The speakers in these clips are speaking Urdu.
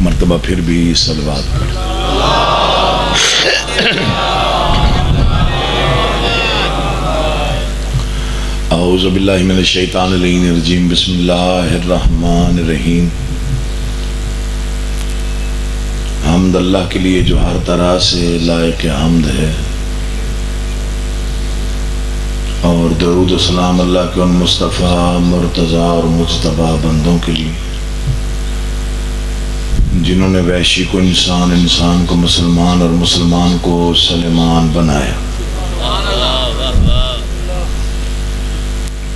مرتبہ پھر بھی صلوات پڑھ. اعوذ باللہ من الشیطان الرجیم. بسم اللہ الرحمن الرحیم. حمد اللہ کے لیے جو ہر طرح سے لائق حمد ہے، اور درود و سلام اللہ کے ان مصطفیٰ مرتضیٰ اور مجتبیٰ بندوں کے لیے جنہوں نے وحشی کو انسان، انسان کو مسلمان اور مسلمان کو سلیمان بنایا.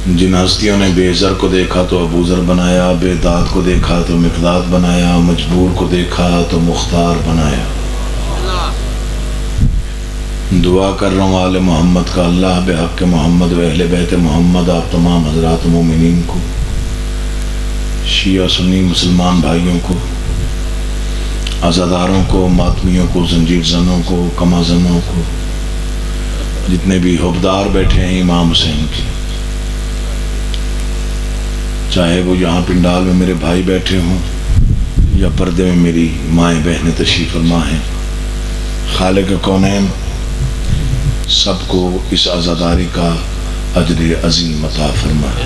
جن ہستیوں نے بے زر کو دیکھا تو ابو ذر بنایا، بے داد کو دیکھا تو مقداد بنایا، مجبور کو دیکھا تو مختار بنایا. دعا کر رہا ہوں آل محمد کا اللہ بحق محمد و اہل بیت محمد آپ تمام حضرات مومنین کو، شیعہ سنی مسلمان بھائیوں کو، عزاداروں کو، ماتمیوں کو، زنجیر زنوں کو، کما زنوں کو، جتنے بھی حبدار بیٹھے ہیں امام حسین کی، چاہے وہ یہاں پنڈال میں میرے بھائی بیٹھے ہوں یا پردے میں میری مائیں بہنیں تشریف فرما ہیں، خالق کونین سب کو اس عزاداری کا اجر عظیم عطا فرمائے.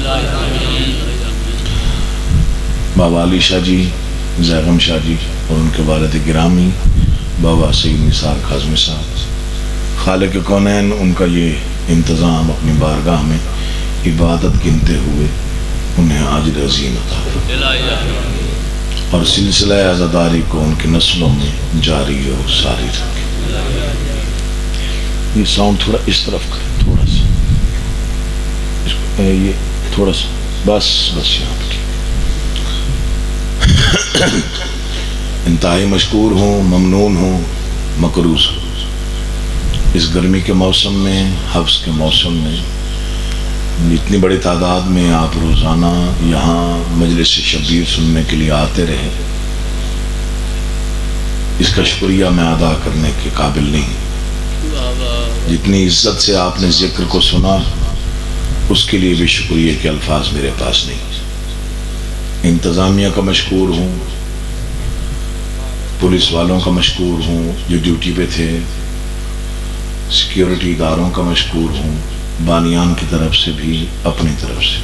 بابا علی شاہ جی، زیغم شاہ جی اور ان کے والد گرامی بابا سید نثار کاظمی صاحب، خالق کونین ان کا یہ انتظام اپنی بارگاہ میں عبادت گنتے ہوئے انہیں اجر عظیم عطا فرمائے، اور سلسلہ عزاداری کو ان کی نسلوں میں جاری اور ساری رکھے. یہ ساؤنڈ تھوڑا اس طرف کریں، تھوڑا سا اس کو یہ تھوڑا سا بس یہاں پہ. انتہائی مشکور ہوں، ممنون ہوں، مقروض ہوں. اس گرمی کے موسم میں، حبس کے موسم میں اتنی بڑی تعداد میں آپ روزانہ یہاں مجلس شبیر سننے کے لیے آتے رہے، اس کا شکریہ میں ادا کرنے کے قابل نہیں. جتنی عزت سے آپ نے ذکر کو سنا اس کے لیے بھی شکریہ کے الفاظ میرے پاس نہیں. انتظامیہ کا مشکور ہوں، پولیس والوں کا مشکور ہوں جو ڈیوٹی پہ تھے، سیکیورٹی اداروں کا مشکور ہوں، بانیان کی طرف سے بھی، اپنی طرف سے،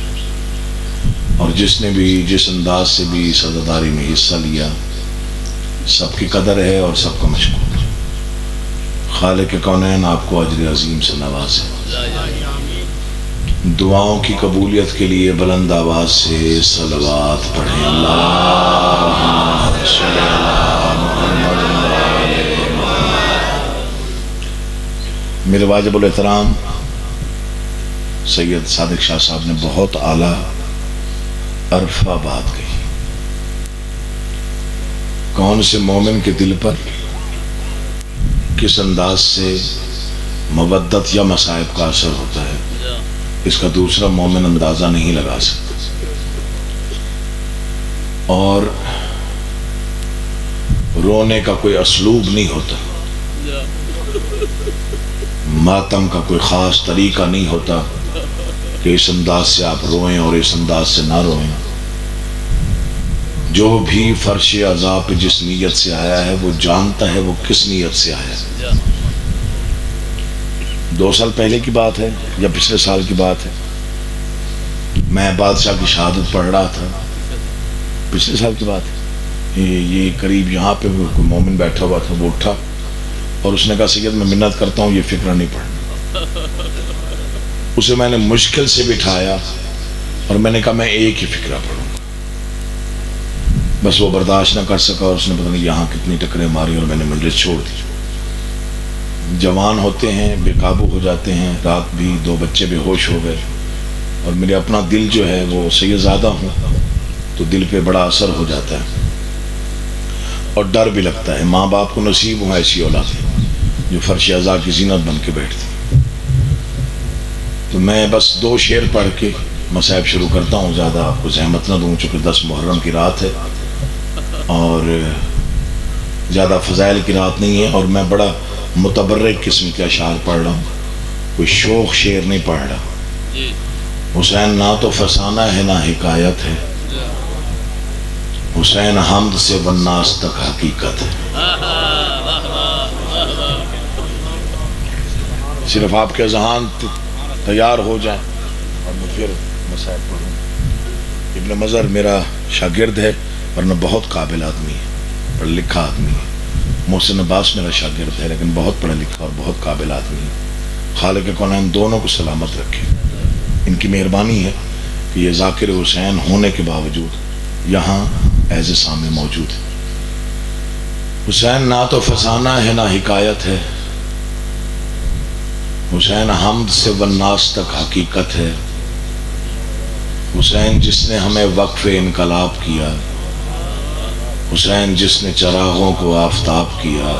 اور جس نے بھی جس انداز سے بھی اس عزاداری میں حصہ لیا، سب کی قدر ہے اور سب کا مشکور. خالق کونین آپ کو اجر عظیم سے نوازے. دعاؤں کی قبولیت کے لیے بلند آواز سے صلوات پڑھیں. اللہم صلی علی محمد. میرے واجب الاحترام سید صادق شاہ صاحب نے بہت اعلیٰ عرفہ بات کہی. کون سے مومن کے دل پر کس انداز سے مودت یا مصائب کا اثر ہوتا ہے، اس کا دوسرا مومن اندازہ نہیں لگا سکتا. اور رونے کا کوئی اسلوب نہیں ہوتا، ماتم کا کوئی خاص طریقہ نہیں ہوتا کہ اس انداز سے آپ روئیں اور اس انداز سے نہ روئیں. جو بھی فرش عذاب پہ جس نیت سے آیا ہے وہ جانتا ہے وہ کس نیت سے آیا ہے. 2 سال پہلے کی بات ہے یا پچھلے سال کی بات ہے، میں بادشاہ کی شہادت پڑھ رہا تھا، پچھلے سال کی بات ہے. یہ قریب یہاں پہ کوئی مومن بیٹھا ہوا تھا، وہ اٹھا اور اس نے کہا سید میں منت کرتا ہوں یہ فقرہ نہیں پڑھنا. اسے میں نے مشکل سے بٹھایا اور میں نے کہا میں ایک ہی فقرہ پڑھوں گا. بس وہ برداشت نہ کر سکا اور اس نے پتہ نہیں یہاں کتنی ٹکریں ماری اور میں نے مجلس چھوڑ دی. جوان ہوتے ہیں، بے قابو ہو جاتے ہیں. رات بھی 2 بچے بے ہوش ہو گئے اور میرے اپنا دل جو ہے وہ سید زادہ ہوں تو دل پہ بڑا اثر ہو جاتا ہے اور ڈر بھی لگتا ہے. ماں باپ کو نصیب ہوں ایسی اولاد جو فرش عزا کی زینت بن کے بیٹھتی. تو میں بس 2 شعر پڑھ کے مصائب شروع کرتا ہوں، زیادہ آپ کو زحمت نہ دوں چونکہ 10 محرم کی رات ہے اور زیادہ فضائل کی رات نہیں ہے، اور میں بڑا متبرک قسم کے اشعار پڑھ رہا ہوں، کوئی شوق شعر نہیں پڑھ رہا. حسین نہ تو فسانہ ہے نہ حکایت ہے، حسین حمد سے والناس تک حقیقت ہے. صرف آپ کے ذہان تیار ہو جائیں اور میں پھر مسائل پڑھوں. ابن مظہر میرا شاگرد ہے ورنہ بہت قابل آدمی ہے، پڑھا لکھا آدمی ہے. محسن عباس میرا شاگرد ہے لیکن بہت پڑھا لکھا اور بہت قابل آدمی ہے. خالق کونین دونوں کو سلامت رکھے. ان کی مہربانی ہے کہ یہ ذاکر حسین ہونے کے باوجود یہاں ایز سامنے موجود ہے. حسین نہ تو فسانہ ہے نہ حکایت ہے، حسین حمد سے والناس تک حقیقت ہے. حسین جس نے ہمیں وقف انقلاب کیا، حسین جس نے چراغوں کو آفتاب کیا.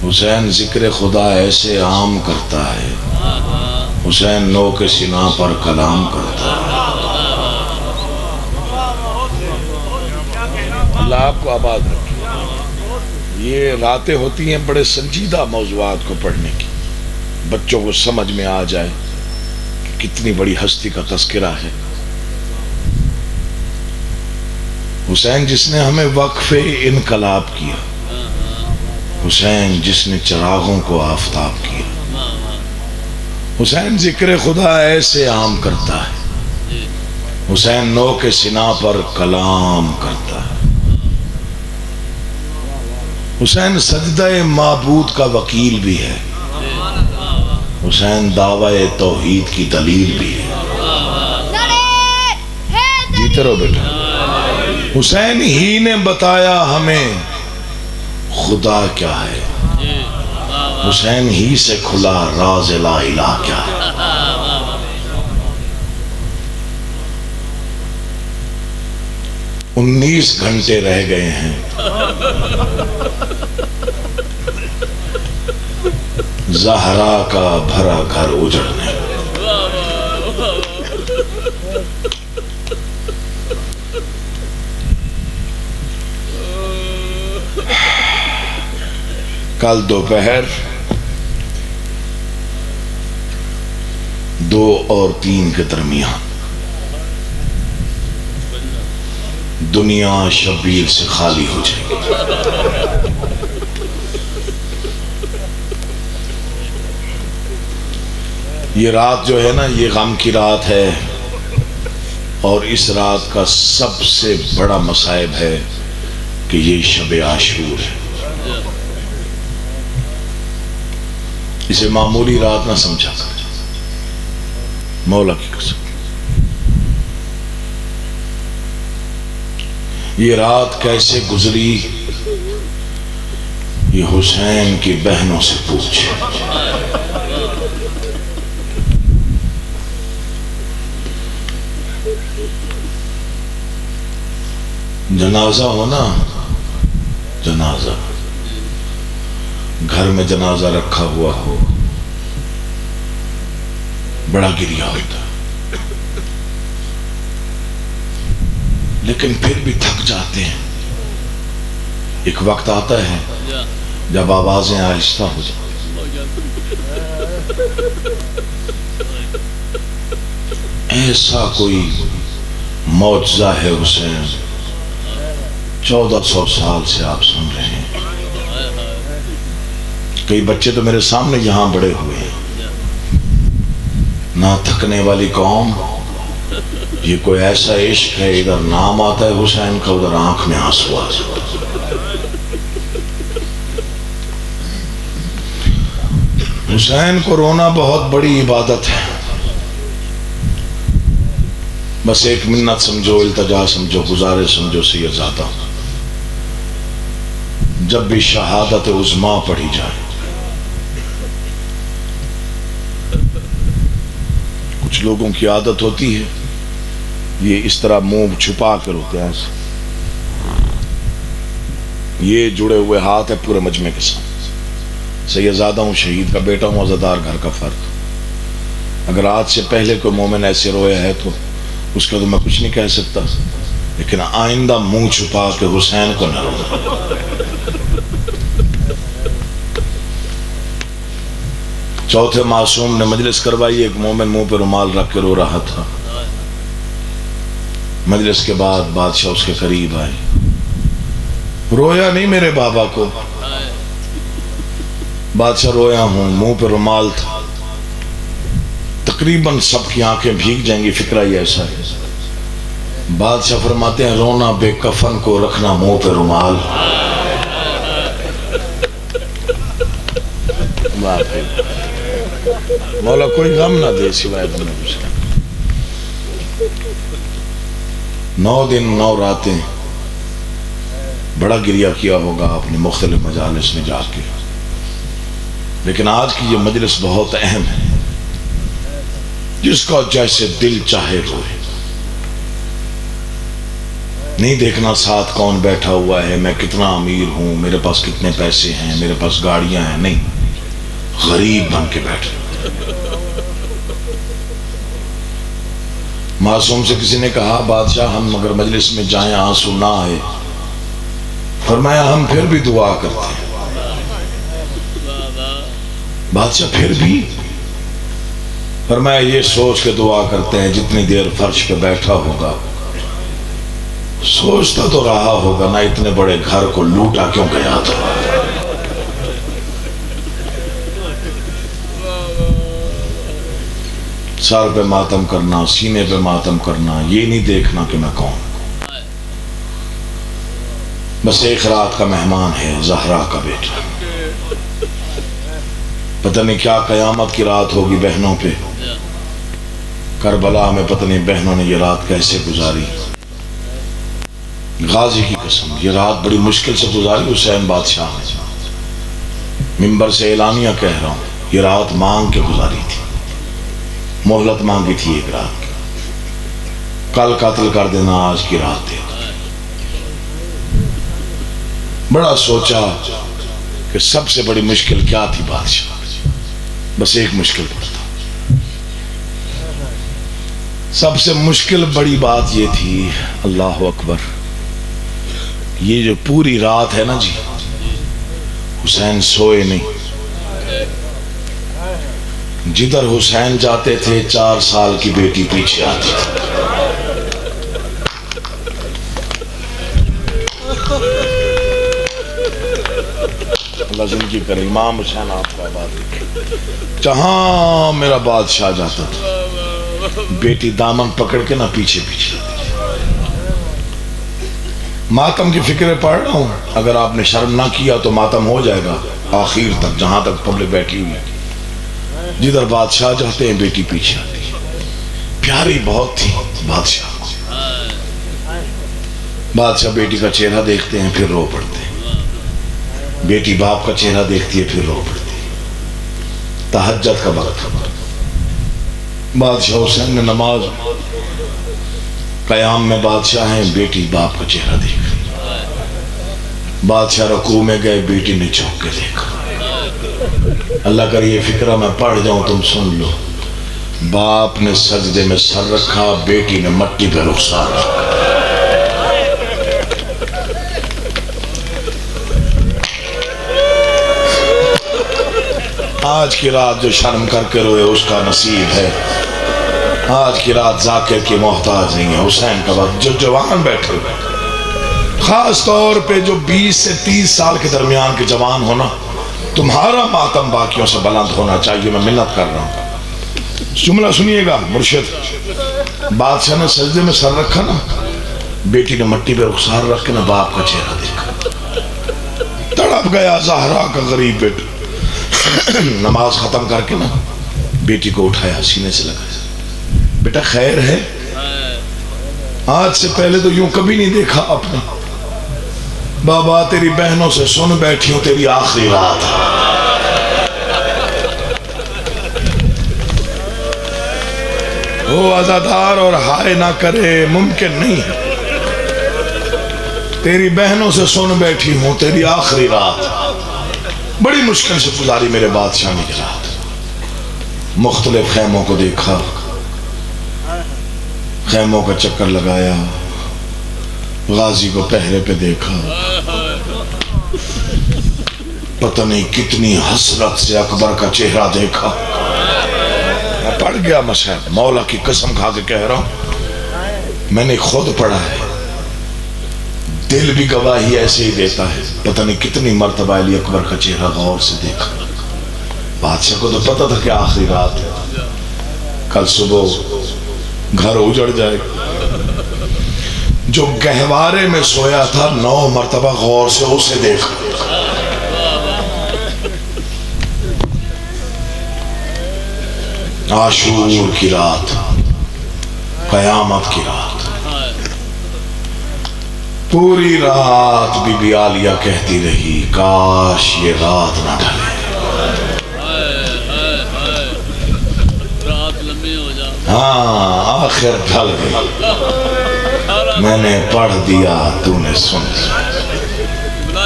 حسین ذکر خدا ایسے عام کرتا ہے، حسین نو کے سینہ پر کلام کرتا ہے. اللہ آپ کو آباد رکھے. یہ راتیں ہوتی ہیں بڑے سنجیدہ موضوعات کو پڑھنے کی، بچوں کو سمجھ میں آ جائے کہ کتنی بڑی ہستی کا تذکرہ ہے. حسین جس نے ہمیں وقف انقلاب کیا، حسین جس نے چراغوں کو آفتاب کیا. حسین ذکر خدا ایسے عام کرتا ہے، حسین نو کے سینہ پر کلام کرتا ہے. حسین سجدہ معبود کا وکیل بھی ہے، حسین دعوی توحید کی دلیل بھی ہے. جیتے رہو بیٹا. حسین ہی نے بتایا ہمیں خدا کیا ہے، حسین ہی سے کھلا راز لا الہ کیا ہے. 19 گھنٹے رہ گئے ہیں زہرا کا بھرا گھر اجڑنے. کل دوپہر 2 اور 3 کے درمیان دنیا شبیر سے خالی ہو جائے گی. یہ رات جو ہے نا، یہ غم کی رات ہے، اور اس رات کا سب سے بڑا مصائب ہے کہ یہ شب عاشور ہے. اسے معمولی رات نہ سمجھا کر، مولا کی قسم. یہ رات کیسے گزری یہ حسین کی بہنوں سے پوچھ. جنازہ ہو نا، جنازہ، گھر میں جنازہ رکھا ہوا ہو، بڑا گریا ہوتا، لیکن پھر بھی تھک جاتے ہیں. ایک وقت آتا ہے جب آوازیں آہستہ ہو جاتی. ایسا کوئی معجزہ ہے حسین، 1400 سال سے آپ سن رہے ہیں. کئی بچے تو میرے سامنے یہاں بڑے ہوئے ہیں. نہ تھکنے والی قوم. یہ کوئی ایسا عشق ہے، ادھر نام آتا ہے حسین کا، ادھر آنکھ میں آنسو آ جاتا ہے. حسین کو رونا بہت بڑی عبادت ہے. بس ایک منت سمجھو، التجا سمجھو، گزارش سمجھو سیدزادہ. جب بھی شہادت عظمیٰ پڑھی جائے، کچھ لوگوں کی عادت ہوتی ہے یہ اس طرح منہ چھپا کر ہوتے ہیں. یہ جڑے ہوئے ہاتھ ہے پورے مجمع کے ساتھ. سیدزادہ ہوں، شہید کا بیٹا ہوں، عزادار گھر کا فرد. اگر آج سے پہلے کوئی مومن ایسے رویا ہے تو اس کا تو میں کچھ نہیں کہہ سکتا، لیکن آئندہ منہ چھپا کے حسین کو نہ رونا. چوتھے معصوم نے مجلس کروائی، ایک مومن منہ پہ رومال رکھ کے رو رہا تھا. مجلس کے بعد بادشاہ اس کے قریب آئے. رویا نہیں میرے بابا کو. بادشاہ رویا ہوں، منہ پہ رومال تھا، تقریباً سب کی آنکھیں بھیگ جائیں گی، فکرہ ہی ایسا ہے. بادشاہ فرماتے ہیں رونا بے کفن کو، رکھنا منہ پہ رومال. مولا کوئی غم نہ دے سوائے غم اس کا. 9 دن 9 راتیں بڑا گریہ کیا ہوگا آپ نے مختلف مجالس میں جا کے، لیکن آج کی یہ مجلس بہت اہم ہے. جس کا جیسے دل چاہے روئے، نہیں دیکھنا ساتھ کون بیٹھا ہوا ہے، میں کتنا امیر ہوں، میرے پاس کتنے پیسے ہیں، میرے پاس گاڑیاں ہیں. نہیں، غریب بن کے بیٹھے. معصوم سے کسی نے کہا بادشاہ ہم اگر مجلس میں جائیں آنسو نہ آئے، فرمایا ہم پھر بھی دعا کرتے ہیں. بادشاہ پھر بھی؟ فرمایا یہ سوچ کے دعا کرتے ہیں جتنی دیر فرش پہ بیٹھا ہوگا سوچتا تو رہا ہوگا نہ اتنے بڑے گھر کو لوٹا کیوں گیا تھا. سر پہ ماتم کرنا، سینے پہ ماتم کرنا، یہ نہیں دیکھنا کہ میں کون. بس ایک رات کا مہمان ہے، زہرا کا بیٹا. پتہ نہیں کیا قیامت کی رات ہوگی بہنوں پہ. کربلا میں پتہ نہیں بہنوں نے یہ رات کیسے گزاری. غازی کی قسم یہ رات بڑی مشکل سے گزاری حسین بادشاہ نے. ممبر سے اعلانیہ کہہ رہا ہوں، یہ رات مانگ کے گزاری تھی، مہلت مانگی تھی ایک رات کی. کل قتل کر دینا، آج کی رات دے. بڑا سوچا کہ سب سے بڑی مشکل کیا تھی بادشاہ. بس ایک مشکل پڑتا، سب سے مشکل بڑی بات یہ تھی، اللہ اکبر، یہ جو پوری رات ہے نا جی، حسین سوئے نہیں. جدھر حسین جاتے تھے 4 سال کی بیٹی پیچھے آتی تھی. اللہ زندگی کرے، امام حسین آپ کا آباد رکھے. جہاں میرا بادشاہ جاتا تھا بیٹی دامن پکڑ کے نہ پیچھے پیچھے. ماتم کی فکریں پڑھ رہا ہوں، اگر آپ نے شرم نہ کیا تو ماتم ہو جائے گا آخر تک، جہاں تک پبلک بیٹھی ہوئی. جدھر بادشاہ جاتے ہیں بیٹی پیچھے آتی. پیاری بہت تھی بادشاہ کو. بادشاہ بیٹی کا چہرہ دیکھتے ہیں پھر رو پڑتے ہیں، بیٹی باپ کا چہرہ دیکھتی ہے پھر رو پڑتی ہے. تہجد کا وقت، بادشاہ حسین نے نماز قیام میں بادشاہ ہیں، بیٹی باپ کا چہرہ دیکھ رہی. بادشاہ رکوع میں گئے، بیٹی نے چونک کے دیکھا. اللہ کر یہ فکرہ میں پڑھ جاؤں تم سن لو. باپ نے سجدے میں سر رکھا، بیٹی نے مٹی پہ رخسار رکھا. آج کی رات جو شرم کر کے روئے اس کا نصیب ہے. آج کی رات ذاکر کی محتاج نہیں ہے. حسین کا وقت جو جوان بیٹھے ہوئے، خاص طور پہ جو 20 سے 30 سال کے درمیان کے جوان ہونا، تمہارا ماتم باقیوں سے بلند ہونا چاہیے. میں منت کر رہا ہوں، جملہ سنیے گا. مرشد بادشاہ نے سجدے میں سر رکھا نا، بیٹی نے مٹی پہ رخسار رکھ کے نا باپ کا چہرہ دیکھا. تڑپ گیا زہرا کا غریب بیٹا. نماز ختم کر کے نا بیٹی کو اٹھایا، سینے سے لگایا. بیٹا خیر ہے؟ آج سے پہلے تو یوں کبھی نہیں دیکھا آپ نے. بابا تیری بہنوں سے سن بیٹھی ہوں، تیری آخری رات. وہ عزادار اور ہائے نہ کرے ممکن نہیں ہے. تیری بہنوں سے سن بیٹھی ہوں، تیری آخری رات. بڑی مشکل سے گزاری میرے بادشاہ نے کی رات. مختلف خیموں کو دیکھا، خیموں کا چکر لگایا، غازی کو پہرے پہ دیکھا. پتہ نہیں کتنی حسرت سے اکبر کا چہرہ دیکھا. میں پڑھ گیا مشہد، مولا کی قسم کھا کے کہہ رہا ہوں، میں نے خود پڑھا ہے، دل بھی گواہی ایسے ہی دیتا ہے. پتہ نہیں کتنی مرتبہ علی اکبر کا چہرہ غور سے دیکھا. بادشاہ کو تو پتہ تھا کہ آخری رات ہے، کل صبح گھر اجڑ جائے. جو گہوارے میں سویا تھا 9 مرتبہ غور سے اسے دیکھا. عاشور کی رات، قیامت کی رات، پوری رات بی بی عالیہ کہتی رہی کاش یہ رات نہ ڈھلے. ہاں آخر ڈھل گئی. میں نے پڑھ دیا تو نے سن لیا.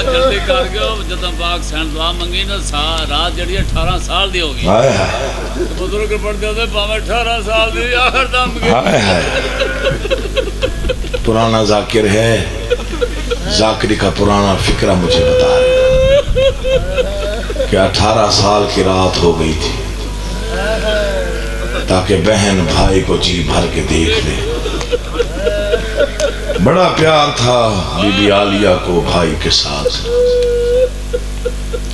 جلدی کر کے جدوں پاک سین دعا منگی نا رات جڑی 18 سال دی ہو گئی. ہائے ہائے بزرگ پڑھتے ہوتے پاویں 18 سال دی آخر دم گئی. ہائے ہائے پرانا ذاکر ہے. ذاکری کا پرانا فکرہ مجھے بتا رہا کہ 18 سال کی رات ہو گئی تھی تاکہ بہن بھائی کو جی بھر کے دیکھ لے. بڑا پیار تھا بی بی عالیہ کو بھائی کے ساتھ.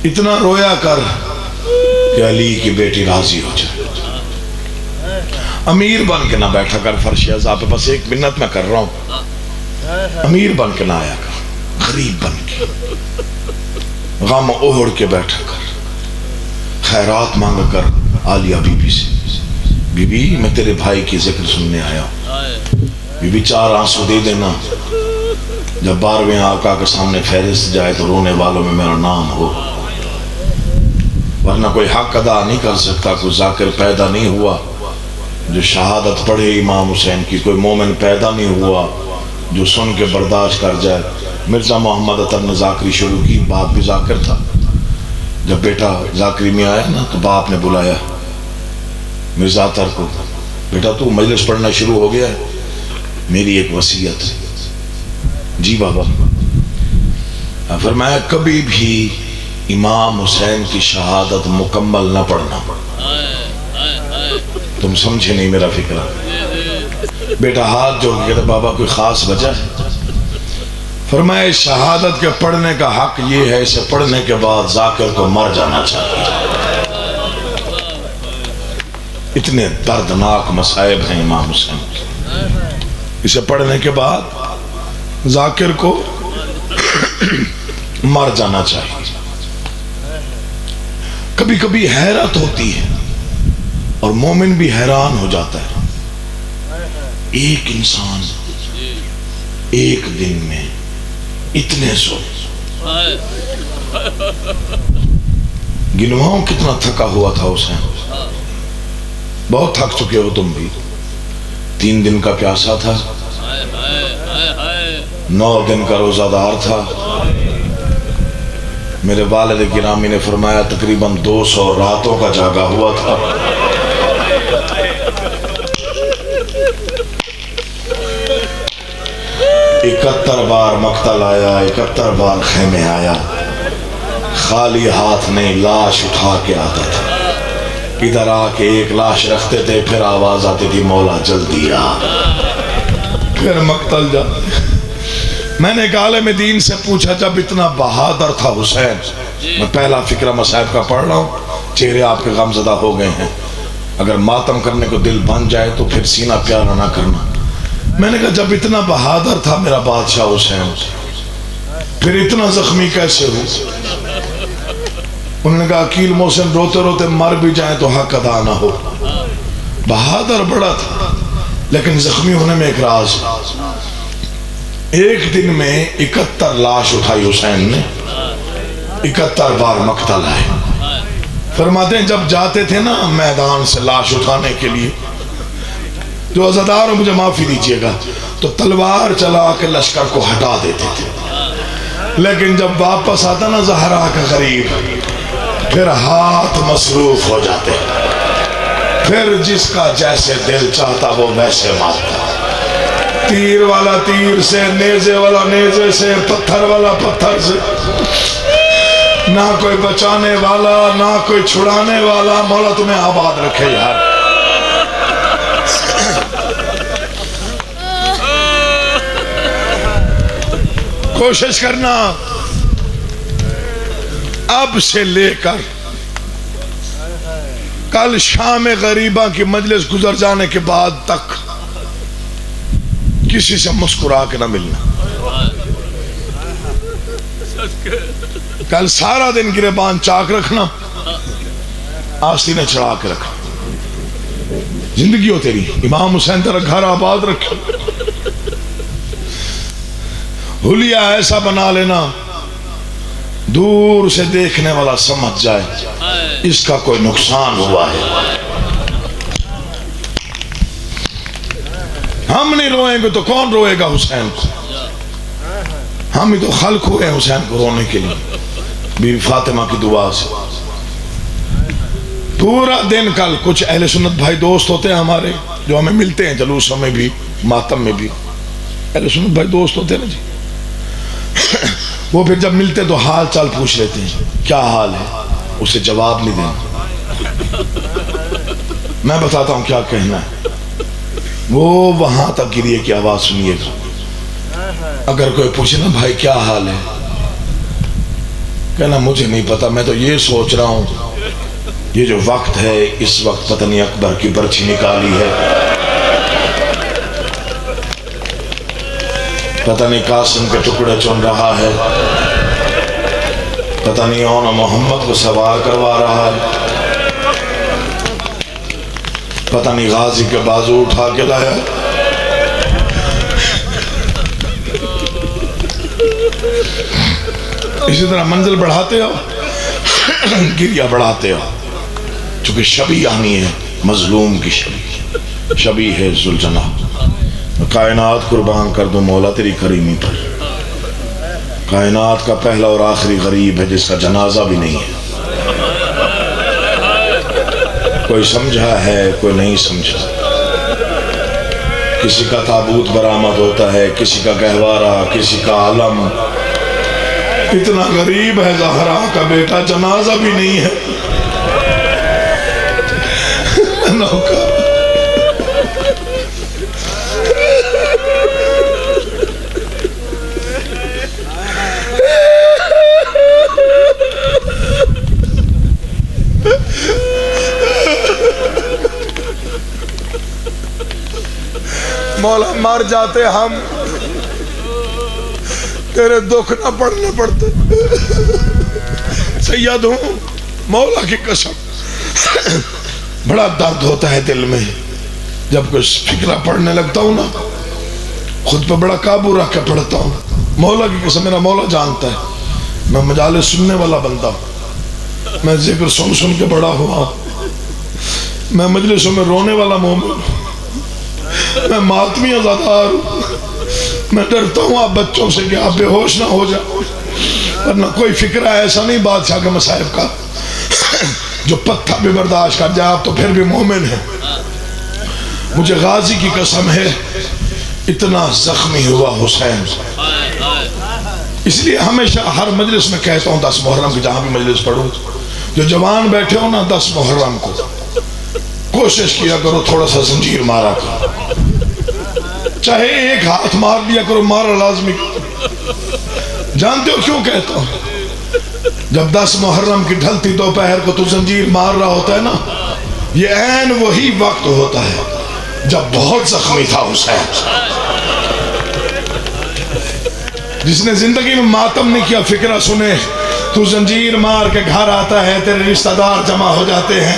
اتنا رویا کر کہ علی کی بیٹی راضی ہو جائے. امیر بن کے نہ بیٹھا کر فرش اعضاء پہ، بس 1 منت میں کر رہا ہوں. امیر بن کے نہ آیا کر، غریب بن کے غم اوڑ کے بیٹھا کر، خیرات مانگ کر عالیہ بی بی سے، بی بی میں تیرے بھائی کی ذکر سننے آیا ہوں، بی بی 4 آنسو دے دینا، جب 12ویں آقا کے سامنے فہرست جائے تو رونے والوں میں میرا نام ہو. ورنہ کوئی حق ادا نہیں کر سکتا. کوئی ذاکر پیدا نہیں ہوا جو شہادت پڑھے امام حسین کی، کوئی مومن پیدا نہیں ہوا جو سن کے برداشت کر جائے. مرزا محمد عطر نے ذاکری شروع کی، باپ بھی ذاکر تھا. جب بیٹا ذاکری میں آیا نا تو باپ نے بلایا مرزا عطر کو، بیٹا تو مجلس پڑھنا شروع ہو گیا ہے، میری ایک وصیت. جی بابا. فرمایا کبھی بھی امام حسین کی شہادت مکمل نہ پڑھنا. تم سمجھے نہیں میرا فکرہ. بیٹا ہاتھ جوڑ کے کہتا بابا کوئی خاص وجہ ہے؟ فرمایا شہادت کے پڑھنے کا حق یہ ہے اسے پڑھنے کے بعد ذاکر کو مر جانا چاہیے. اتنے دردناک مصائب ہیں امام حسین کے. اسے پڑھنے کے بعد ذاکر کو مر جانا چاہیے. کبھی کبھی حیرت ہوتی ہے اور مومن بھی حیران ہو جاتا ہے. ایک انسان ایک دن میں اتنے سو گنواؤں کتنا تھکا ہوا تھا حسین. بہت تھک چکے ہو تم بھی. 3 دن کا پیاسا تھا، 9 دن کا روزہ دار تھا. میرے والد گرامی نے فرمایا تقریباً 200 راتوں کا جاگا ہوا تھا. اکہتر بار مقتل آیا، 71 بار خیمے آیا. خالی ہاتھ نہیں لاش اٹھا کے آتا تھا. ادھر آ کے ایک لاش رکھتے تھے، پھر آواز آتی تھی مولا جلدی آ، پھر مقتل جاتے. میں نے ایک عالم دین سے پوچھا جب اتنا بہادر تھا حسین، میں پہلا فکرہ مصائب کا پڑھ رہا ہوں، چہرے آپ کے غم زدہ ہو گئے ہیں، اگر ماتم کرنے کو دل بن جائے تو پھر سینہ پیارا نہ کرنا. میں نے کہا جب اتنا بہادر تھا میرا بادشاہ حسین، پھر اتنا زخمی کیسے ہو؟ انہوں نے کہا عقیل محسن روتے روتے مر بھی جائیں تو حق ادا نہ ہو. بہادر بڑا تھا لیکن زخمی ہونے میں ایک راز. ایک دن میں 71 لاش اٹھائی حسین نے، 71 بار مقتل آئے. فرماتے ہیں جب جاتے تھے نا میدان سے لاش اٹھانے کے لیے، جو عزادار ہو مجھے معافی دیجیے گا، تو تلوار چلا کے لشکر کو ہٹا دیتے تھے. لیکن جب واپس آتا نا زہرا کا غریب، پھر ہاتھ مصروف ہو جاتے، پھر جس کا جیسے دل چاہتا وہ ویسے مارتا. تیر والا تیر سے، نیزے والا نیزے سے، پتھر والا پتھر سے، نہ کوئی بچانے والا نہ کوئی چھڑانے والا. مولا تمہیں آباد رکھے یار. کوشش کرنا اب سے لے کر کل شام غریبہ کی مجلس گزر جانے کے بعد تک کسی سے مسکرا کے نہ ملنا. کل سارا دن گریبان چاک رکھنا, آستینیں چڑھا کے رکھنا. زندگی ہو تیری, امام حسین تیرا گھر آباد رکھے. حلیہ ایسا بنا لینا دور سے دیکھنے والا سمجھ جائے اس کا کوئی نقصان ہوا ہے. ہم نہیں روئیں گے تو کون روئے گا حسین کو؟ ہم ہی تو خلق ہوئے ہیں حسین کو رونے کے لیے, بی بی فاطمہ کی دعا سے. پورا دن کل کچھ اہل سنت بھائی دوست ہوتے ہیں ہمارے جو ہمیں ملتے ہیں جلوسوں میں بھی ماتم میں بھی. اہل سنت بھائی دوست ہوتے ہیں نا جی, وہ پھر جب ملتے تو حال چال پوچھ لیتے ہیں کیا حال ہے, اسے جواب نہیں دینا. میں بتاتا ہوں کیا کہنا ہے. وہ وہاں تک گریے کی آواز سنیے گا. اگر کوئی پوچھے نا بھائی کیا حال ہے, کہنا مجھے نہیں پتا, میں تو یہ سوچ رہا ہوں یہ جو وقت ہے اس وقت پتہ نہیں اکبر کی برچھی نکالی ہے, پتہ نہیں قاسم کے ٹکڑے چن رہا ہے, پتہ نہیں اونا محمد کو سوار کروا رہا ہے, پتہ نہیں غازی کے بازو اٹھا کے لایا. اسی طرح منزل بڑھاتے ہو گریہ بڑھاتے ہو, چونکہ شبی آنی ہے مظلوم کی شبی, شبی ہے ذوالجناح. کائنات قربان کر دو مولا تیری کریمی پر, کائنات کا پہلا اور آخری غریب ہے جس کا جنازہ بھی نہیں ہے. کوئی سمجھا ہے کوئی نہیں سمجھا. کسی کا تابوت برآمد ہوتا ہے, کسی کا گہوارہ, کسی کا علم. اتنا غریب ہے زہرا کا بیٹا جنازہ بھی نہیں ہے. نوکا مولا مر جاتے ہم, تیرے دکھ نہ پڑنے پڑتے. سید ہوں مولا کی قسم, بڑا درد ہوتا ہے دل میں جب کچھ فکرہ پڑھنے لگتا ہوں نا, خود پہ بڑا قابو رکھ کے پڑھتا ہوں. مولا کی قسم, میرا مولا جانتا ہے میں مجالس سننے والا بندہ ہوں, میں ذکر سن سن کے بڑا ہوا, میں مجلسوں میں رونے والا مومن, میں ماتمی ازادار ہوں. میں ڈرتا ہوں آپ بچوں سے کہ آپ بے ہوش نہ ہو جائیں, ورنہ کوئی فکرہ ایسا نہیں بادشاہ کے مصائب کا جو پتھر بھی برداشت کر جائے. آپ تو پھر بھی مومن ہیں. مجھے غازی کی قسم ہے اتنا زخمی ہوا حسین, اس لیے ہمیشہ ہر مجلس میں کہتا ہوں 10 محرم کی جہاں بھی مجلس پڑھوں, جو جوان بیٹھے ہو نا 10 محرم کو کوشش کیا کرو تھوڑا سا زنجیر مارا کرو, چاہے ایک ہاتھ مار دیا کرو, مارا لازمی. جانتے ہو کیوں کہتا ہوں؟ جب 10 محرم کی ڈھلتی دوپہر کو تو زنجیر مار رہا ہوتا ہے نا, یہ عین وہی وقت ہوتا ہے جب بہت زخمی تھا حسین. جس نے زندگی میں ماتم نہیں کیا فکرہ سنے, تو زنجیر مار کے گھر آتا ہے, تیرے رشتہ دار جمع ہو جاتے ہیں,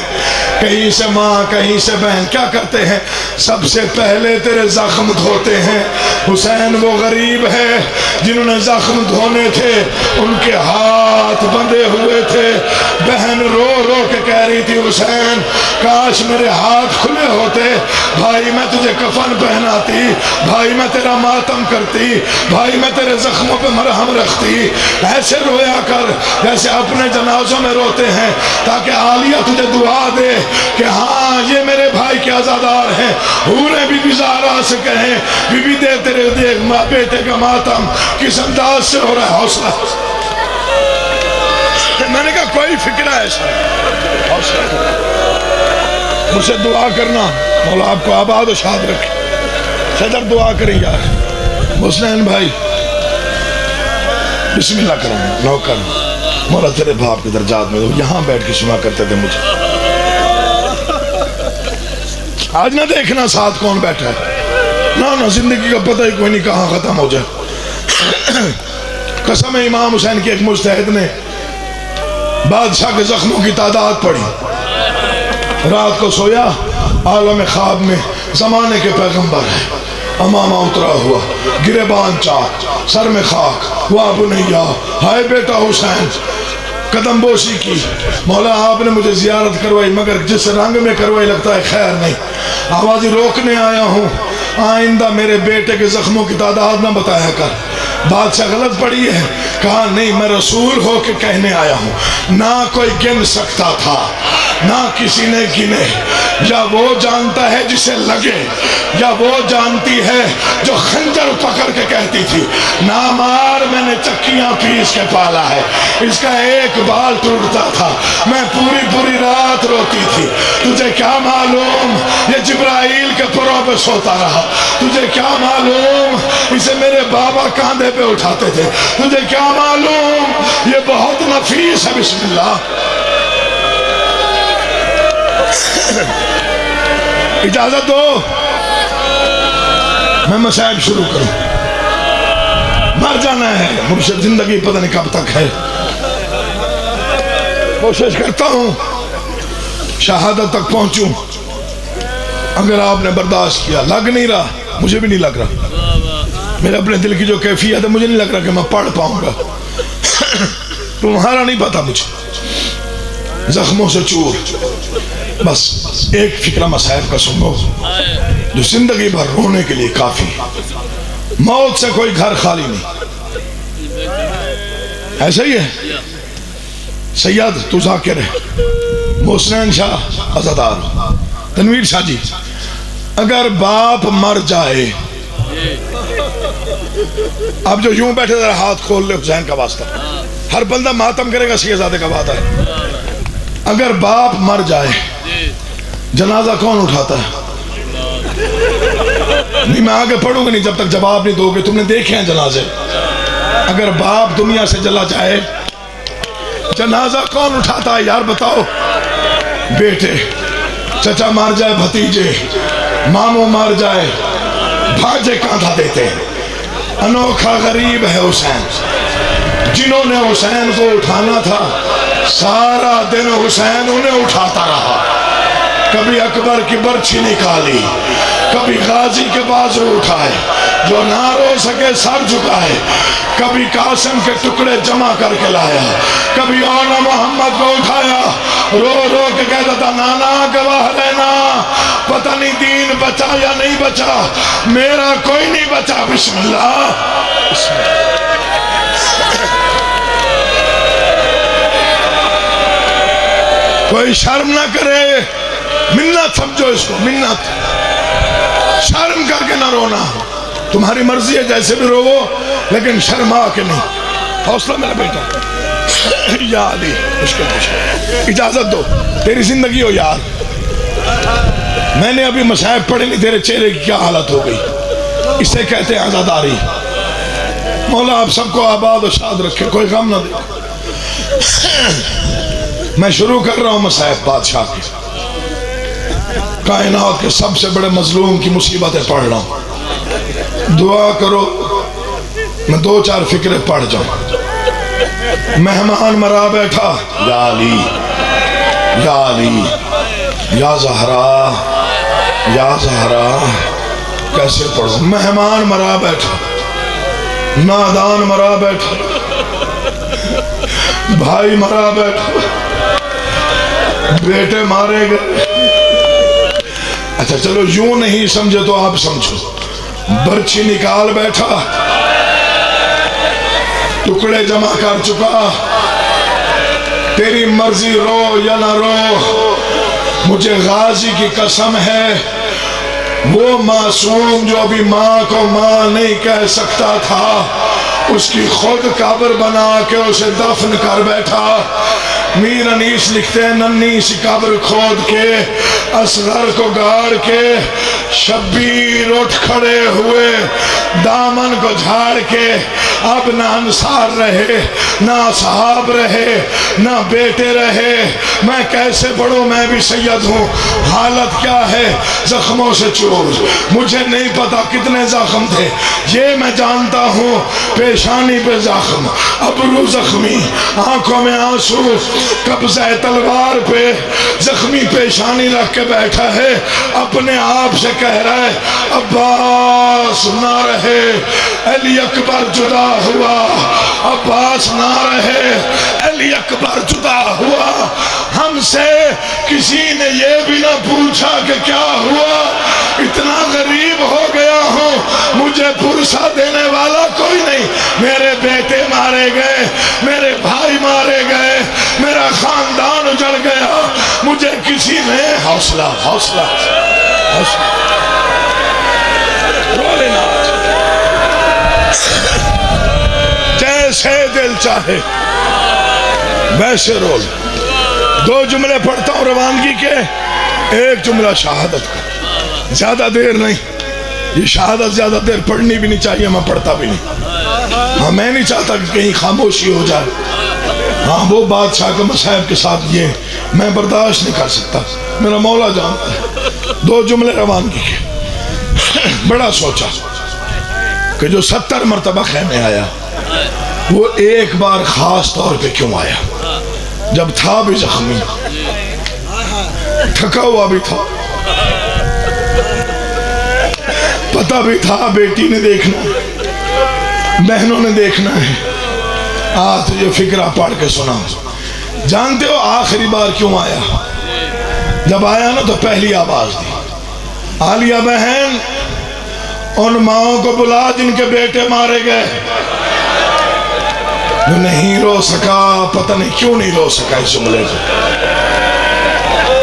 کہیں سے ماں کہیں سے بہن, کیا کرتے ہیں سب سے پہلے تیرے زخم دھوتے ہیں. حسین وہ غریب ہے جنہوں نے زخم دھونے تھے, ان کے ہاتھ بندھے ہوئے تھے. بہن رو رو کے کہہ رہی تھی حسین کاش میرے ہاتھ کھلے ہوتے, بھائی میں تجھے کفن پہناتی, بھائی میں تیرا ماتم کرتی, بھائی میں تیرے زخموں پہ مرہم رکھتی. ایسے رویا کر جیسے اپنے جنازوں میں روتے ہیں, تاکہ عالیہ تجھے دعا دے کہ ہاں یہ میرے بھائی کے عزادار ہیں. حوریں بی بی زہرا سے کہیں بی بی دے تیرے بیٹے کا ماتم کس انداز سے ہو رہا ہے. حوصلہ, میں نے کہا کوئی فکرہ ایسا مجھ سے دعا کرنا, مولا آپ کو آباد و شاد رکھے. صدر دعا کریں یار. حسین بھائی بسم اللہ کروں نوکر مولا تیرے باپ کے درجات میں یہاں بیٹھ کے سنا کرتے تھے مجھے. آج نہ دیکھنا ساتھ کون بیٹھا ہے، نہ زندگی کا پتہ ہی کوئی نہیں کہاں ختم ہو جائے. قسم امام حسین کے ایک مجتہد نے بادشاہ کے زخموں کی تعداد پڑھی. رات کو سویا، عالم خواب میں زمانے کے پیغمبر ہے، امامہ اترا ہوا، گریبان چاک، سر میں خاک، واہ بنیا، ہائے بیٹا حسین. قدم بوسی کی، مولا آپ نے مجھے زیارت کروائی مگر جس رنگ میں کروائی لگتا ہے خیر نہیں. آوازی روکنے آیا ہوں، آئندہ میرے بیٹے کے زخموں کی تعداد نہ بتایا کر. بادشاہ غلط پڑی ہے، کہا نہیں میں رسول ہو کے کہنے آیا ہوں. نہ کوئی گن سکتا تھا نہ کسی نے گنے. یا وہ جانتا ہے جسے لگے، یا وہ جانتی ہے جو خنجر پکڑ کے کہتی تھی نہ مار، میں نے چکیاں پیس کے پالا ہے. اس کا ایک بال ٹوٹتا تھا، میں پوری رات روتی تھی. تجھے کیا معلوم یہ جبرائیل کے پروں پہ سوتا رہا. تجھے کیا معلوم اسے میرے بابا کاندھے پہ اٹھاتے تھے. تجھے کیا معلوم یہ بہت نفیس ہے. بسم اللہ. اجازت دو میں مصائب شروع کروں. مر جانا ہے مرشد، زندگی پتہ نہیں کب تک ہے. کوشش کرتا ہوں شہادت تک پہنچوں. اگر آپ نے برداشت کیا، لگ نہیں رہا، مجھے بھی نہیں لگ رہا. میرے اپنے دل کی جو کیفیت ہے مجھے نہیں لگ رہا کہ میں پڑھ پاؤں گا. تمہارا نہیں پتا مجھے، زخموں سے چور. بس ایک فکرہ مصائب کا سنو جو زندگی بھر رونے کے لیے کافی. موت سے کوئی گھر خالی نہیں، ایسا ہی ہے. سید تو ذاکر ہے، محسن شاہ عزادار، تنویر شاہ جی، اگر باپ مر جائے، اب جو یوں بیٹھے ذرا ہاتھ کھول لے حسین کا واسطہ، ہر بندہ ماتم کرے گا سیدزادے کا وعدہ ہے. اگر باپ مر جائے جنازہ کون اٹھاتا ہے؟ نہیں میں آگے پڑھوں گا نہیں جب تک جواب نہیں دو گے. تم نے دیکھے ہیں جنازے. اگر باپ دنیا سے چلا جائے جنازہ کون اٹھاتا ہے یار بتاؤ؟ بیٹے. چچا مر جائے بھتیجے، ماموں مر جائے بھانجے کاندھا دیتے ہیں. انوکھا غریب ہے حسین. جنہوں نے حسین کو اٹھانا تھا سارا دن حسین انہیں اٹھاتا رہا. کبھی اکبر کی برچھی نکالی، کبھی غازی کے بازو اٹھائے، جو نہ رو سکے سر جھکائے. کبھی قاسم کے ٹکڑے جمع کر کے لایا، کبھی اولا محمد کو اٹھایا، رو رو کے کہتا تھا نانا گواہ رہنا، پتہ نہیں دین بچا یا نہیں بچا، میرا کوئی نہیں بچا. بسم اللہ. کوئی شرم نہ کرے، منت سمجھو اس کو، منت. شرم کر کے نہ رونا. تمہاری مرضی ہے جیسے بھی رو لیکن شرما کے نہیں. حوصلہ میرا بیٹا. یا علی مشکل اجازت دو، تیری زندگی ہو یار. میں نے ابھی مصائب پڑھے نہیں، تیرے چہرے کی کیا حالت ہو گئی. اسے کہتے ہیں عزاداری. مولا آپ سب کو آباد و شاد رکھے، کوئی غم نہ دے. میں شروع کر رہا ہوں مصائب بادشاہ کی. کائنات کے سب سے بڑے مظلوم کی مصیبتیں پڑھ رہا ہوں. دعا کرو میں دو چار فکرے پڑھ جاؤں. مہمان مرا بیٹھا، یا علی یا علی یا زہرا یا زہرا. کیسے پڑھوں؟ مہمان مرا بیٹھا، نادان مرا بیٹھا، بھائی مرا بیٹھا، بیٹے مارے گئے. اچھا چلو یوں نہیں سمجھے تو آپ سمجھو. برچھی نکال بیٹھا، ٹکڑے جمع کر چکا. تیری مرضی رو یا نہ رو، مجھے غازی کی قسم ہے وہ معصوم جو ابھی ماں کو ماں نہیں کہہ سکتا تھا، اس کی خود قبر بنا کے اسے دفن کر بیٹھا. میر انیس لکھتے ہیں ننھی سی قبر کھود کے اصغر کو گاڑ کے شبیر اٹھ کھڑے ہوئے دامن کو جھاڑ کے اب نہ انصار رہے نہ اصحاب رہے نہ بیٹے رہے میں کیسے پڑھوں میں بھی سید ہوں حالت کیا ہے زخموں سے چور مجھے نہیں پتا کتنے زخم تھے یہ میں جانتا ہوں پیشانی پہ زخم ابرو زخمی آنکھوں میں آنسو قبضہ تلوار پہ زخمی پیشانی رکھ کے بیٹھا ہے اپنے آپ سے کہہ رہا ہے عباس نہ رہے علی اکبر جدا ہوا عباس نہ رہے علی اکبر جدا ہوا ہم سے کسی نے یہ بھی نہ پوچھا کہ کیا ہوا اتنا غریب ہو گیا ہوں مجھے پرسہ دینے والا کوئی نہیں میرے بیٹے مارے گئے میرے بھائی مارے گئے میرا خاندان اجڑ گیا مجھے کسی نے حوصلہ حوصلہ حوصلہ رو لینا جیسے دل چاہے ویسے رول دو جملے پڑھتا ہوں روانگی کے ایک جملہ شہادت کا زیادہ دیر نہیں یہ شہادت زیادہ دیر پڑھنی بھی نہیں چاہیے میں پڑھتا بھی نہیں ہاں میں نہیں چاہتا کہ کہیں خاموشی ہو جائے ہاں وہ بادشاہ کے مصائب کے ساتھ یہ میں برداشت نہیں کر سکتا میرا مولا جانتا ہے دو جملے روانگی کے بڑا سوچا کہ جو 70 مرتبہ خیمے آیا وہ ایک بار خاص طور پہ کیوں آیا جب تھا بھی زخمی تھکا ہوا بھی تھا پتہ بھی تھا بیٹی نے دیکھنا بہنوں نے دیکھنا ہے تجھے فکرہ پڑھ کے سنا جانتے ہو آخری بار کیوں آیا جب آیا نا تو پہلی آواز دی عالیہ بہن ان ماؤں کو بلا جن کے بیٹے مارے گئے وہ نہیں رو سکا پتہ نہیں کیوں نہیں رو سکا اس جملے کو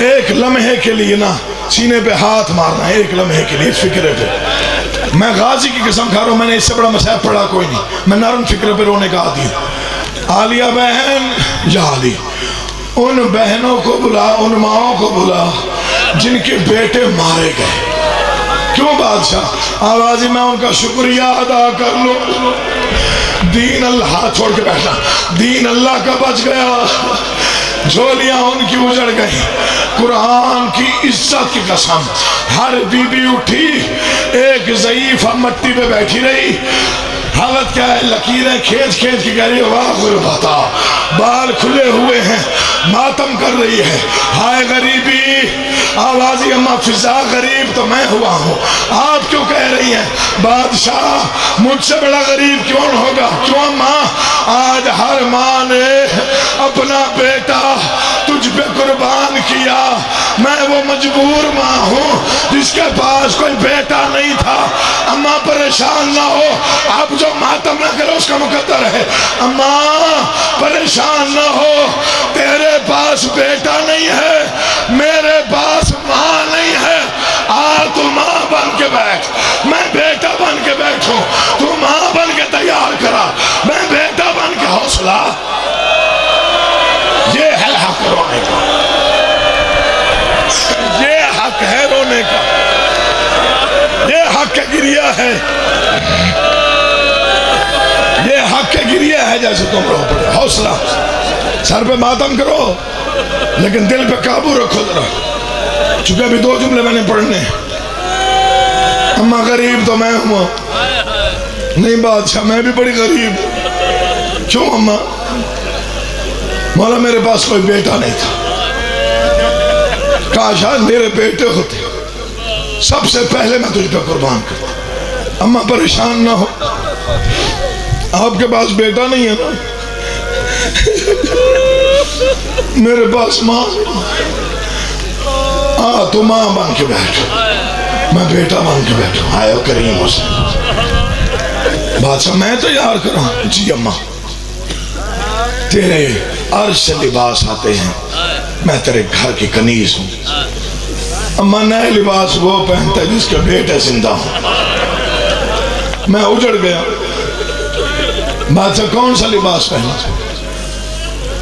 ایک لمحے کے لیے نا سینے پہ ہاتھ مارنا ہے ایک لمحے کے لیے اس فکرے پہ میں غازی کی قسم کھا رہا ہوں میں نے اس سے بڑا مسائب پڑھا کوئی نہیں میں نرم فکرے پہ رونے کا عادی عالیہ بہن یا علی ان بہنوں کو بلا ان ماؤں کو بلا جن کے بیٹے مارے گئے کیوں بادشاہ آوازی میں ان کا شکریہ ادا کر لوں دین اللہ چھوڑ کے بیٹھنا دین اللہ کا بچ گیا جھولیاں ان کی اجڑ گئی قرآن کی عزت کی قسم ہر بی بی اٹھی ایک ضعیفہ مٹی پہ بیٹھی رہی حالت کیا ہے لکیریں کھینچ کھینچ کی کہہ رہی ہے واہ غربتا بال کھلے ہوئے ہیں ماتم کر رہی ہے ہائے غریبی آوازی اماں فضا غریب تو میں ہوا ہوں آپ کیوں کہہ رہی ہیں بادشاہ مجھ سے بڑا غریب کیوں ہوگا کیوں اماں آج ہر ماں نے اپنا بیٹا تجھ پہ قربان کیا میں وہ مجبور ماں ہوں جس کے پاس کوئی بیٹا نہیں تھا اماں پریشان نہ ہو اب جو ماتم نہ کرے اس کا مقدر ہے اماں پریشان نہ ہو تیرے پاس بیٹا نہیں ہے میرے پاس ماں نہیں ہے تو ماں بن کے بیٹھ میں بیٹا بن کے بیٹھوں تو ماں بن کے تیار کرا میں بیٹا بن کے حوصلہ یہ ہے حق رونے کا یہ حق ہے رونے کا یہ حق گریہ ہے یہ حق گریہ ہے جیسے تم رو پڑے حوصلہ سر پہ ماتم کرو لیکن دل پہ قابو رکھو ذرا چونکہ ابھی دو جملے میں نے پڑھنے اماں غریب تو میں ہوں نہیں بادشاہ میں بھی بڑی غریب کیوں اماں مولا میرے پاس کوئی بیٹا نہیں تھا کاش آج میرے بیٹے ہوتے سب سے پہلے میں تجھ پہ قربان کرتا اماں پریشان نہ ہو آپ کے پاس بیٹا نہیں ہے نا میرے پاس ماں تو ماں بن کے بیٹھ میں بیٹا بن کے بیٹھوں آئے کریم حسین بادشاہ میں تیار کروں جی اماں تیرے عرش سے لباس آتے ہیں میں تیرے گھر کی کنیز ہوں اماں نئے لباس وہ پہنتا ہے جس کے بیٹے زندہ ہوں میں اجڑ گیا بادشاہ کون سا لباس پہنا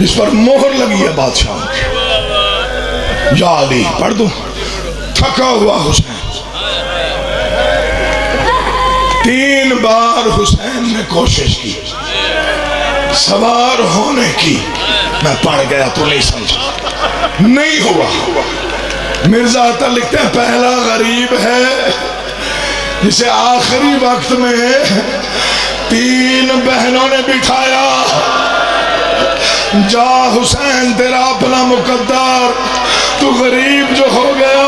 جس پر مہر لگی ہے بادشاہ کی۔ یا علی پڑھ دوں، تھکا ہوا حسین، 3 بار حسین نے کوشش کی سوار ہونے کی، میں پڑھ گیا تو نہیں سمجھا، نہیں ہوا۔ مرزا عطا لکھتے ہیں پہلا غریب ہے جسے آخری وقت میں 3 بہنوں نے بٹھایا، جا حسین تیرا اپنا مقدر، تو غریب جو ہو گیا۔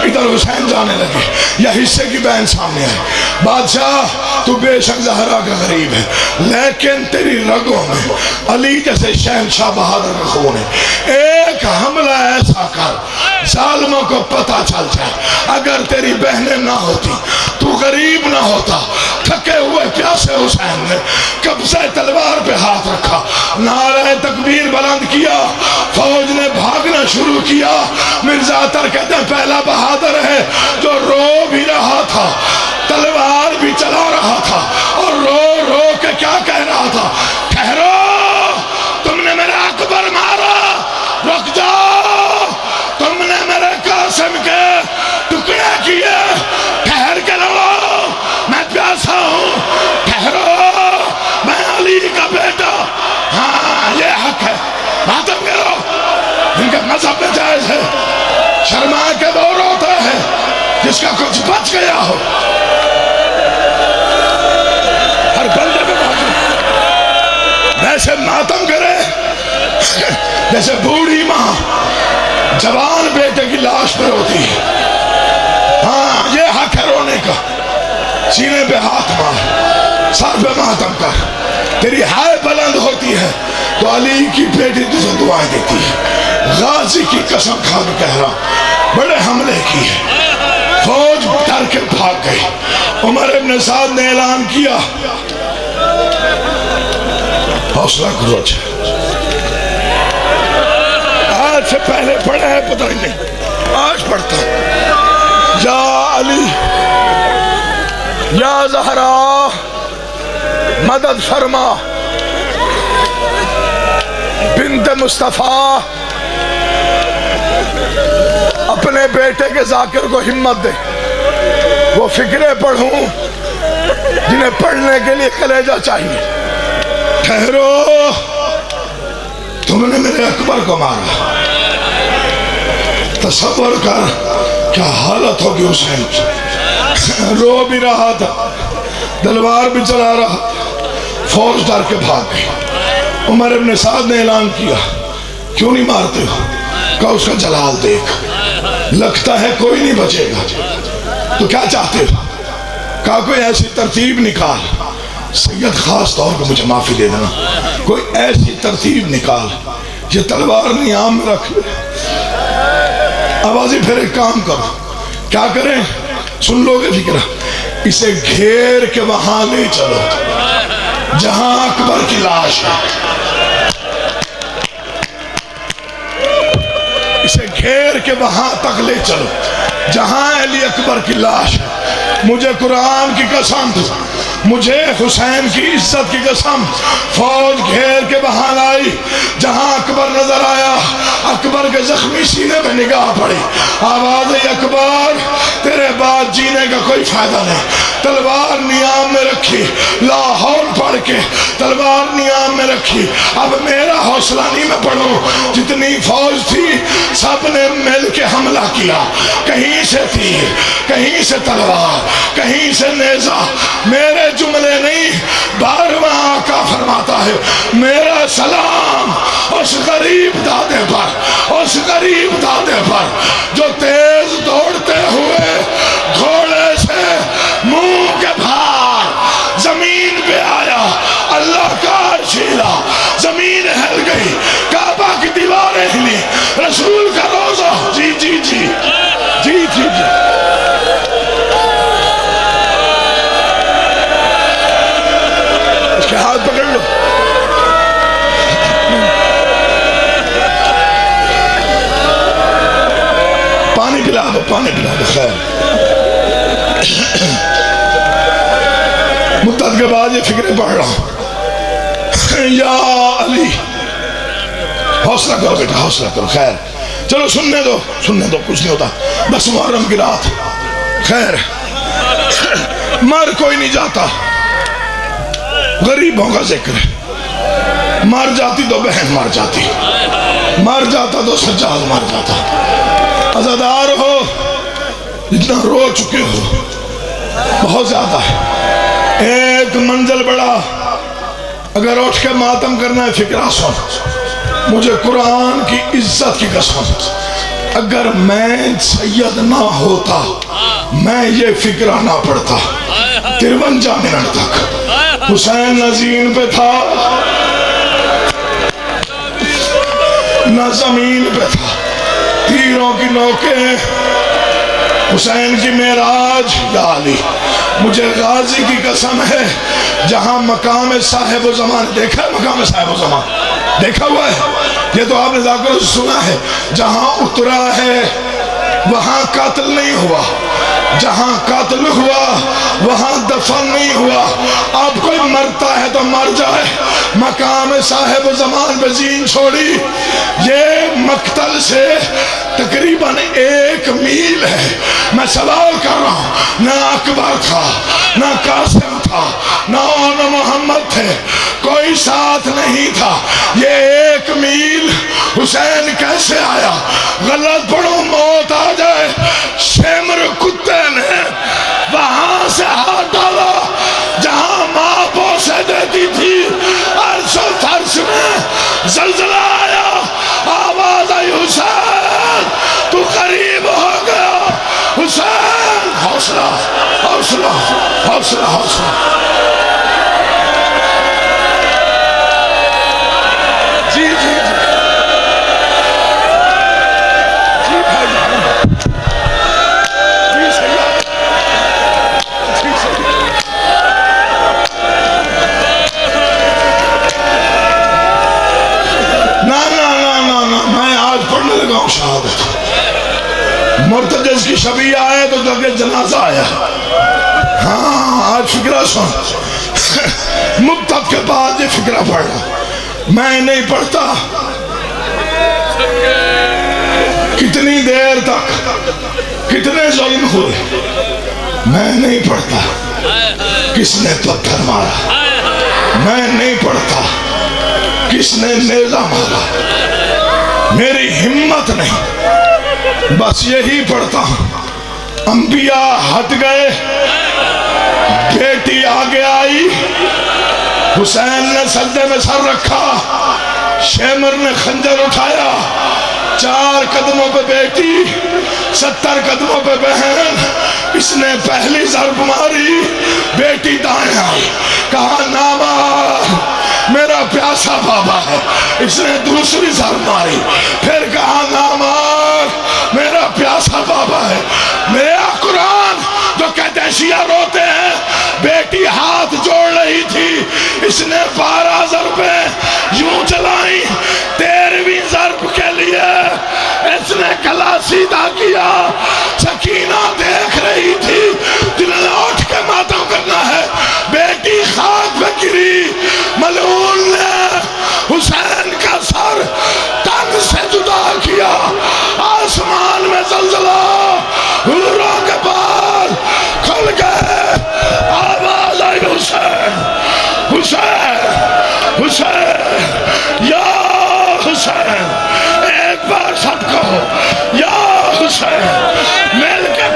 ادھر حسین جانے لگے، یا حصے کی بہن سامنے آئی، بادشاہ تو بے شک زہرا کا غریب ہے، لیکن تیری رگوں میں علی جیسے شہنشاہ بہادر کا خون ہے، ایک حملہ ایسا کر ظالموں کو پتہ چل جائے، اگر تیری بہنیں نہ ہوتی تو غریب نہ ہوتا۔ تھکے ہوئے پیاسے حسین نے قبضہ تلوار پہ ہاتھ رکھا، نعرہ تکبیر بلند کیا، فوج نے بھاگنا شروع کیا۔ مرزا عطا کہتے ہیں پہلا بہادر ہے جو رو بھی رہا تھا، تلوار بھی چلا رہا تھا، اور رو رو کے کیا کہہ رہا تھا، ٹھہرو، تم نے میرا اکبر مارا، رک جاؤ، تم نے میرے قاسم کے ٹکڑے کیے، ٹھہر کے لڑو، میں پیاسا ہوں، ٹھہرو، میں علی کا بیٹا، ہاں یہ حق ہے، ماتم کرو۔ ان کے مذہب میں جائز ہے، شرما کے وہ روتا ہے جس کا کچھ بچ گیا ہو، ہر بندے پہ ماتم، ویسے ماتم کرے جیسے بوڑھی ماں جوان بیٹے کی لاش پر ہوتی ہے۔ ہاں یہ حق ہے رونے کا، سینے پہ ہاتھ مار، سر پہ ماتم کر، تیری ہائے بلند ہوتی ہے تو علی کی بیٹی تجھے دعائیں دیتی ہے۔ غازی کی قسم کھا کے کہہ رہا، بڑے حملے کی ہے، فوج ڈر کے بھاگ گئی۔ عمر ابن سعد نے اعلان کیا، حوصلہ کرو، آج سے پہلے پڑھے ہیں پتہ نہیں، آج پڑھتا ہوں، یا علی یا زہرا مدد فرما، بنت مصطفیٰ، اپنے بیٹے کے ذاکر کو ہمت دے، وہ فکریں پڑھوں جنہیں پڑھنے کے لیے کلیجہ چاہیے۔ ٹھہرو، تم نے میرے اکبر کو مارا، تصور کر کیا حالت ہوگی حسین کی، رو بھی رہا تھا، تلوار بھی چلا رہا، فوج ڈر کے بھاگ گئی۔ عمر ابن سعد نے اعلان کیا، کیوں نہیں مارتے ہو؟ کہا اس کا جلال دیکھ، لگتا ہے کوئی نہیں بچے گا، تو کیا چاہتے ہو؟ کہا کوئی ایسی ترتیب نکال، سید خاص طور پہ مجھے معافی دے دینا، کوئی ایسی ترتیب نکال، یہ تلوار نیام میں رکھ لے۔ آوازی پھر ایک کام کرو، کیا کریں؟ سن لو گے فکرہ، اسے گھیر کے وہاں لے چلو جہاں اکبر کی لاش ہے، اسے گھیر کے وہاں تک لے چلو جہاں علی اکبر کی لاش ہے۔ مجھے قرآن کی قسم، مجھے حسین کی عزت کی قسم، فوج گھیر کے وہاں لائی جہاں اکبر نظر آیا، اکبر کے زخمی سینے پہ نگاہ پڑی، آواز اکبر تیرے بعد جینے کا کوئی فائدہ نہیں، تلوار نیام میں رکھی، لاہور پڑھ کے تلوار نیام میں رکھی، اب میرا حوصلہ نہیں میں پڑھوں، جتنی فوج تھی سب نے مل کے حملہ کیا، کہیں سے تیر، کہیں سے تلوار، کہیں سے نیزہ، میرے جملے نہیں، 12واں آقا فرماتا ہے میرا سلام اس غریب دادے پر، اس غریب دادے پر جو تیز دوڑتے ہوئے گھوڑے سے منہ کے بھار زمین پہ آیا، اللہ کا عرش ہلا، زمین ہل گئی، کعبہ کی دیواریں ہلی، رسول کا روزہ، جی جی جی جی جی جی اس کے ہاتھ پکڑ لو، پانی پلا دو، پانی پلا دو، خیر مدت ولادت کے بعد یہ فکریں پڑھ رہا ہوں، یا علی، حوصلہ کرو بیٹا، حوصلہ کرو، خیر چلو سننے دو کچھ نہیں ہوتا، 10 محرم کی رات، خیر مر کوئی نہیں جاتا، غریبوں کا ذکر ہے، مر جاتی تو بہن مر جاتی، مر جاتا تو سجاد مر جاتا، عزادار ہو جتنا رو چکے ہو بہت زیادہ ہے، ایک منزل بڑا، اگر اٹھ کے ماتم کرنا ہے فکرہ سن، مجھے قرآن کی عزت کی قسم، اگر میں سید نہ ہوتا میں یہ فکرہ نہ پڑھتا، 53 منٹ تک حسین نہ زین پہ تھا نہ زمین پہ تھا، تیروں کی نوکیں، حسین کی معراج، یا علی مجھے غازی کی قسم ہے، جہاں مقام صاحب و زمان، دیکھا ہے مقام صاحب و زمان دیکھا ہوا ہے، یہ تو آپ نے ذاکروں سے سنا ہے، جہاں اترا ہے وہاں قاتل نہیں ہوا، جہاں قاتل ہوا وہاں دفن نہیں ہوا، اب کوئی مرتا ہے تو مر جائے، مقام صاحب زمان پہ زین چھوڑی، یہ مقتل سے تقریباً 1 میل ہے، میں سوال کر رہا ہوں، نہ اکبر تھا نہ قاسم تھا نہ محمد تھے، کوئی ساتھ نہیں تھا، یہ 1 میل حسین کیسے آیا؟ غلط پڑھو موت آ جائے، شمر کتے نے وہاں سے ہاتھ ڈالا جہاں ماں بوسے دیتی تھی، عرش و فرش میں زلزلہ آیا، آواز آئی حسین تو قریب ہو گیا، حسین حوصلہ حوصلہ حوصلہ حوصلہ، جی جی جی جی بھائی جی سیاد جی سیاد، نا میں آج پڑھنے لگا ہوں شہادت، مرتجز کی شبیہ آئے تو جگہ جنازہ آیا، ہاں آج فکرہ سن، مبتد کے بعد یہ فکرہ پڑھنا، میں نہیں پڑھتا کتنی دیر تک کتنے ظلم ہوئے، میں نہیں پڑھتا کس نے پتھر مارا، میں نہیں پڑھتا کس نے نیزہ مارا، میری ہمت نہیں، بس یہی پڑھتا ہوں، انبیاء ہٹ گئے، بیٹی آگے آئی، حسین نے سجدے میں سر رکھا، شیمر نے خنجر اٹھایا، 4 قدموں پہ بیٹی، 70 قدموں پہ بہن، اس نے پہلی ضرب ماری، بیٹی دائیں آئی، کہا نامار میرا پیاسا بابا ہے، اس نے دوسری ضرب ماری، پھر کہا نامار میرا پیاسا بابا ہے، میرا قرآن جو کہتے ہیں شیعہ روتے ہیں، بیٹی ہاتھ جوڑ رہی تھی، اس نے 12 ضربیں یوں چلائیں، 13ویں ضرب کے لیے اس نے گلا سیدھا کیا، سکینہ دیکھ رہی تھی، دل نے اٹھ کے ماتم کرنا ہے، بیٹی خاک پہ گری، ملعون نے حسین کا سر تن سے جدا کیا، آسمان میں زلزلہ، حوروں کے بال کھل گئے، آواز آئی حسین حسین حسین یا حسین، ایک بار سب کہو یا حسین، مل کے